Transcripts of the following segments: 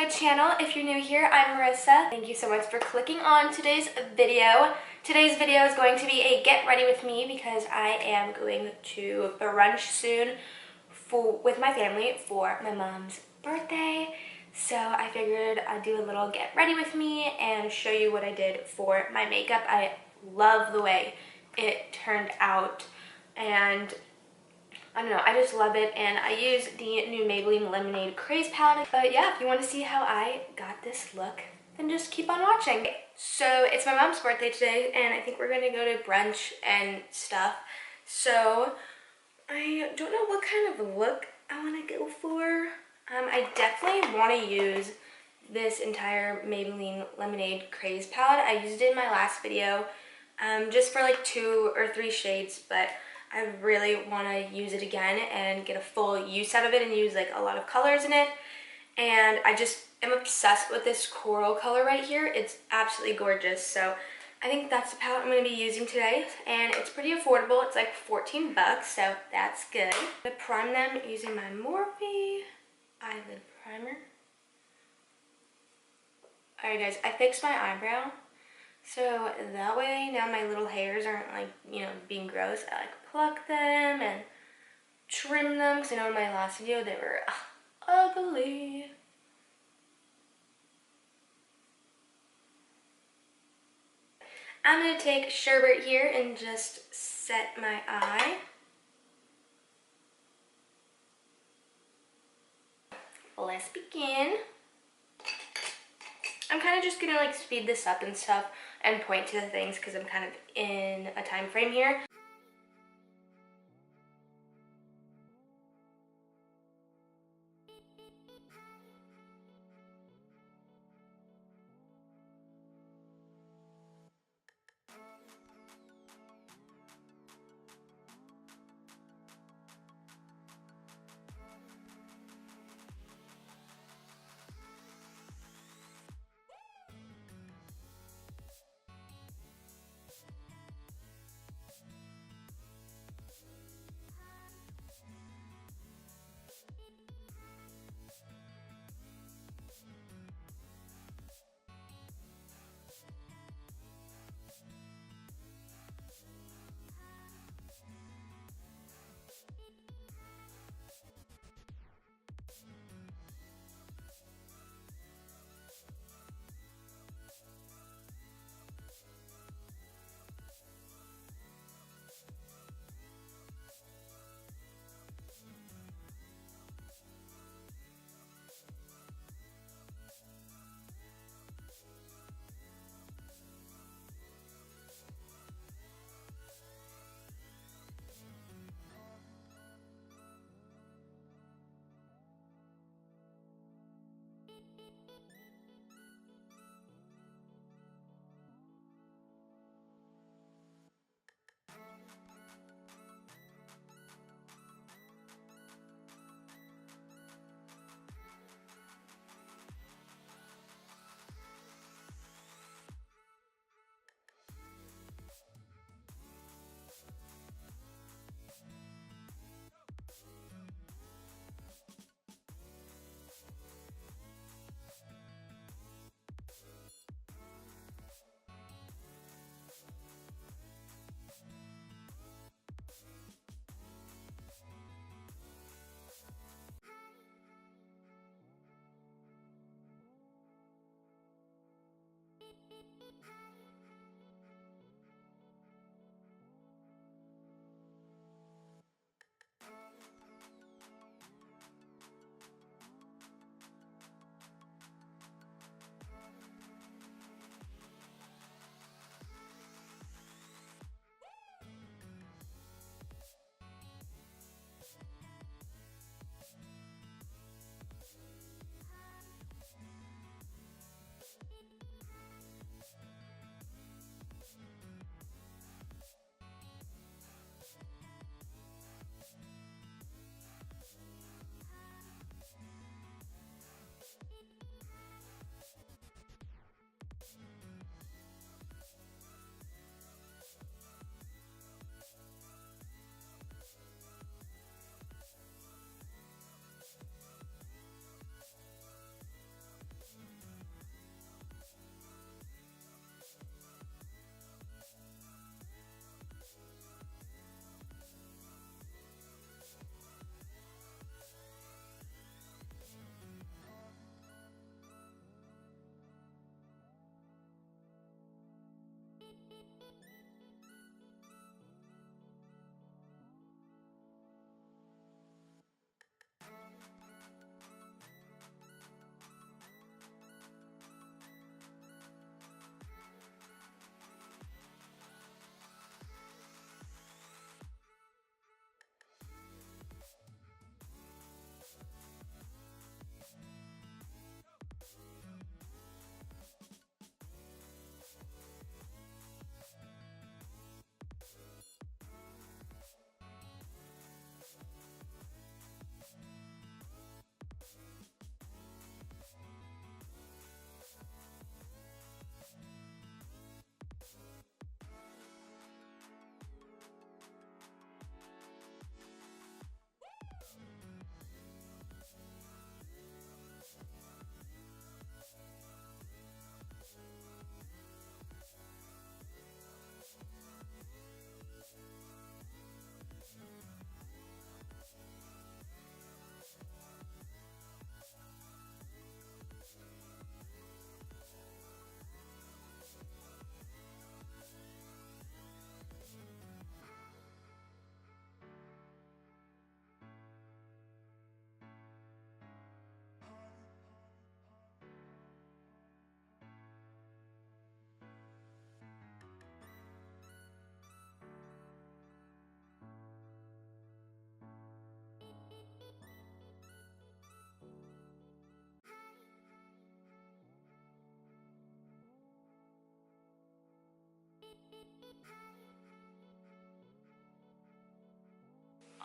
the channel. If you're new here, I'm Marissa. Thank you so much for clicking on today's video. Today's video is going to be a get ready with me because I am going to brunch soon with my family for my mom's birthday. So I figured I'd do a little get ready with me and show you what I did for my makeup. I love the way it turned out and I don't know, I just love it, and I use the new Maybelline Lemonade Craze palette. But yeah, if you want to see how I got this look, then just keep on watching. So it's my mom's birthday today, and I think we're going to go to brunch and stuff. So I don't know what kind of look I want to go for. I definitely want to use this entire Maybelline Lemonade Craze palette. I used it in my last video just for like 2 or 3 shades, but I really want to use it again and get a full use out of it and use like a lot of colors in it. And I just am obsessed with this coral color right here. It's absolutely gorgeous. So I think that's the palette I'm going to be using today. And it's pretty affordable. It's like 14 bucks, so that's good. I'm going to prime them using my Morphe eyelid primer. Alright guys, I fixed my eyebrow. So that way now my little hairs aren't like, you know, being gross. I like pluck them and trim them because I know in my last video they were ugly. I'm going to take sherbet here and just set my eye. Let's begin. I'm kind of just going to like speed this up and stuff and point to the things because I'm kind of in a time frame here.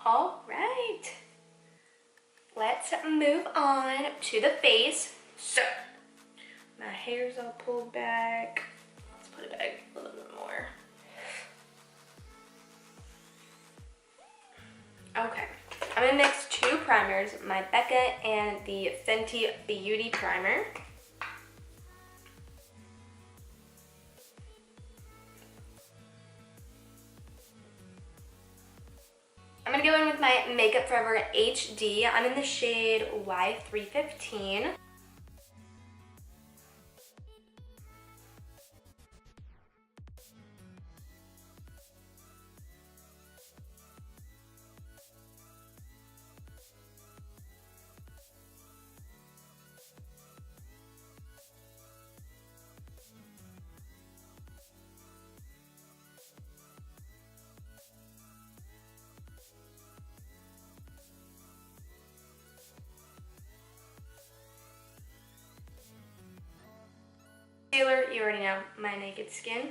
All right, let's move on to the face. So, my hair's all pulled back. Let's put it back a little bit more. Okay, I'm gonna mix two primers, my Becca and the Fenty Beauty Primer. I'm gonna go in with my Makeup Forever HD. I'm in the shade Y315. Concealer, you already know, my Naked Skin.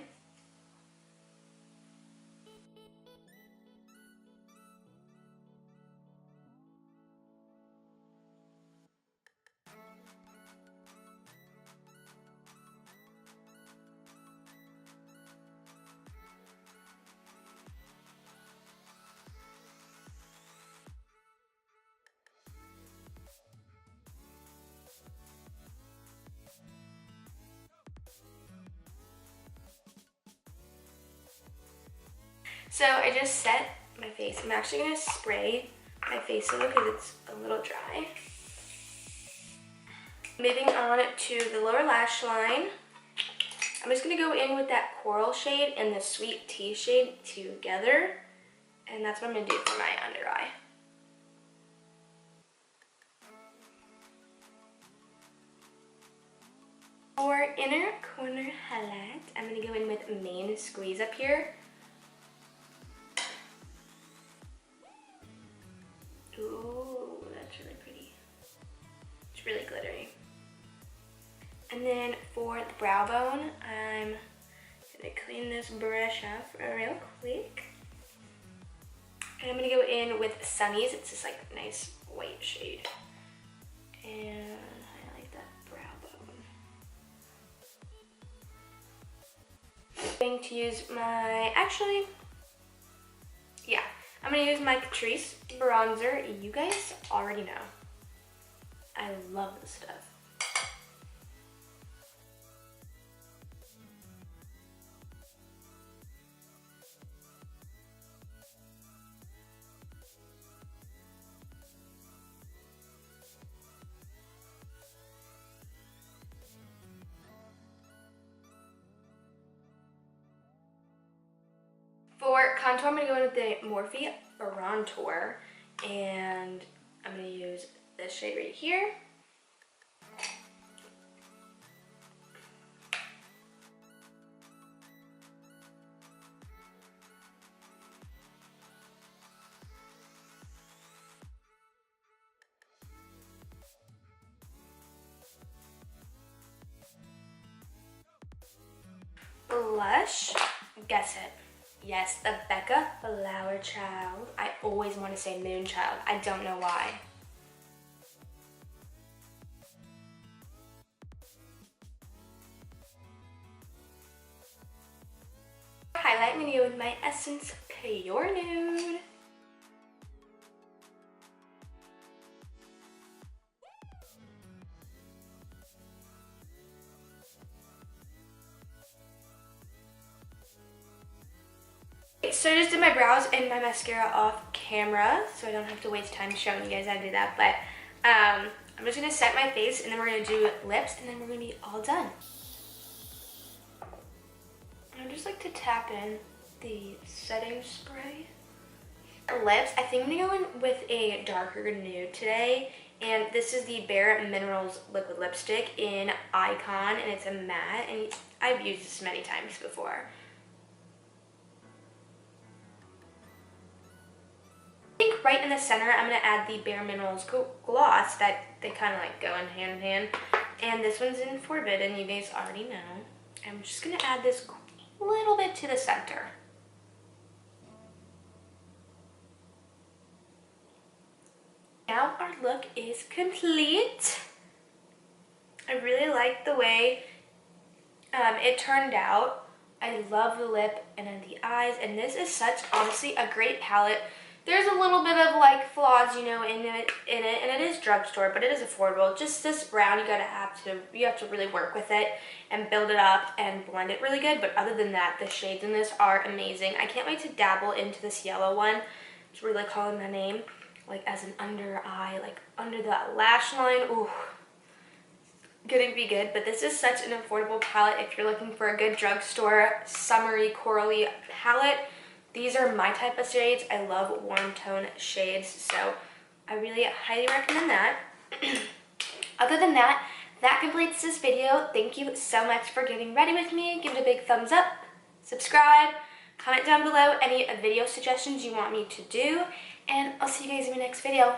So I just set my face. I'm actually going to spray my face in because it's a little dry. Moving on to the lower lash line. I'm just going to go in with that coral shade and the sweet tea shade together. And that's what I'm going to do for my under eye. For inner corner highlight, I'm going to go in with Main Squeeze up here. Ooh, that's really pretty. It's really glittery. And then for the brow bone, I'm gonna clean this brush up real quick. And I'm gonna go in with Sunny's. It's this like nice white shade. And I like that brow bone. I'm going to use my, I'm gonna use my Craze bronzer. You guys already know. I love this stuff. contour, I'm going to go in with the Morphe Bronzer, and I'm going to use this shade right here. Blush, guess it. Yes, the Becca Flower Child. I always want to say Moonchild. I don't know why. Highlight, I'm going to go with my Essence Pure Nude. So I just did my brows and my mascara off camera, so I don't have to waste time showing you guys how to do that. But I'm just going to set my face, and then we're going to do lips, and then we're going to be all done. I just like to tap in the setting spray. Lips, I think I'm going to go in with a darker nude today. And this is the Bare Minerals liquid lipstick in Icon, and it's a matte, and I've used this many times before. I think right in the center, I'm going to add the Bare Minerals gloss that they kind of like go in hand. And this one's in Forbidden, you guys already know. I'm just going to add this a little bit to the center. Now our look is complete. I really like the way it turned out. I love the lip and then the eyes, and this is such, honestly, a great palette. There's a little bit of like flaws, you know, in it, and it is drugstore, but it is affordable. Just this brown, you have to really work with it and build it up and blend it really good. But other than that, the shades in this are amazing. I can't wait to dabble into this yellow one. It's really calling my name, like as an under eye, like under the lash line. Ooh, gonna be good. But this is such an affordable palette if you're looking for a good drugstore summery corally palette. These are my type of shades. I love warm tone shades, so I really highly recommend that. Other than that, that completes this video. Thank you so much for getting ready with me. Give it a big thumbs up, subscribe, comment down below any video suggestions you want me to do, and I'll see you guys in my next video.